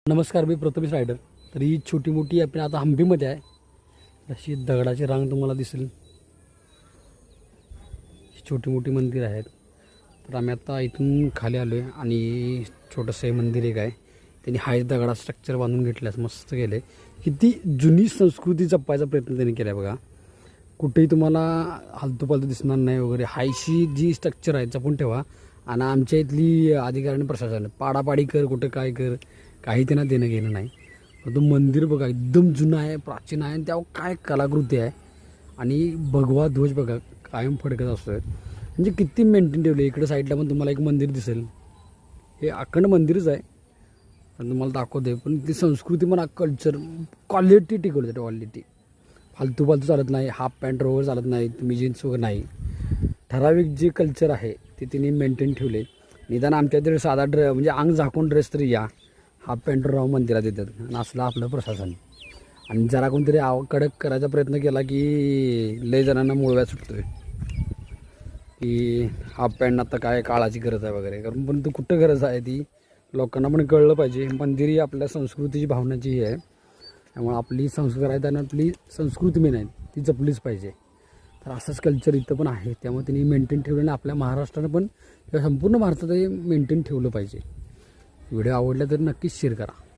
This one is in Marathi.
नमस्कार, मी प्रथमेश रायडर. तर ही छोटी मोठी आपण आता हंपीमध्ये आहे. अशी दगडाची रांग तुम्हाला दिसेल. छोटी मोठी मंदिर आहेत. तर आम्ही आता इथून खाली आलो आहे आणि छोटंसं हे मंदिर एक आहे. त्यांनी हाय दगडा स्ट्रक्चर बांधून घेतल्यास मस्त केलं आहे. किती जुनी संस्कृती जपायचा प्रयत्न त्यांनी केला आहे बघा. कुठेही तुम्हाला हालतूपालतू दिसणार नाही वगैरे. हायशी जी स्ट्रक्चर आहे जपून ठेवा. आणि आमच्या इथली अधिकारी आणि प्रशासन पाडापाडी कर, कुठं काय कर, काही त्यांना देणं घेणं नाही. तो मंदिर बघा एकदम जुनं आहे, प्राचीन आहे. आणि त्यावर काय कलाकृती आहे. आणि भगवा ध्वज बघा कायम फडकत असतो. म्हणजे किती मेंटेन ठेवले. इकडं साईडला पण तुम्हाला एक मंदिर दिसेल. हे अखंड मंदिरच आहे, पण तुम्हाला दाखवते. पण ती संस्कृती म्हणा, कल्चर, क्वालिटी टिकवली जाते. क्वालिटी फालतू फालतू चालत नाही. हाफ पॅन्ट रोवर चालत नाही, तुम्ही जीन्स वगैरे नाही. ठराविक जे कल्चर आहे ते तिने मेंटेन ठेवले. निदान आमच्या इथे साधा म्हणजे अंग झाकून ड्रेस तरी या, हाफ पॅन्ट राहून मंदिरात येतात. नसलं आपलं प्रशासन. आणि जरा कोणतरी कडक करायचा प्रयत्न केला की लय जणांना मुळव्या सुटतोय की हाफ पॅन्ट आता काय काळाची गरज आहे वगैरे. कारण पण तू कुठं गरज आहे ती लोकांना पण कळलं पाहिजे. मंदिर ही आपल्या संस्कृतीची भावनाची ही आहे. त्यामुळे आपली संस्कार आहे, त्यांना आपली संस्कृती मेन आहे ती जपलीच पाहिजे. तर असंच कल्चर इथं पण आहे. त्यामुळे त्यांनी मेंटेन ठेवलं आणि आपल्या महाराष्ट्रानं पण किंवा संपूर्ण भारतात हे मेंटेन ठेवलं पाहिजे. व्हिडिओ आवडला तर नक्कीच शेअर करा.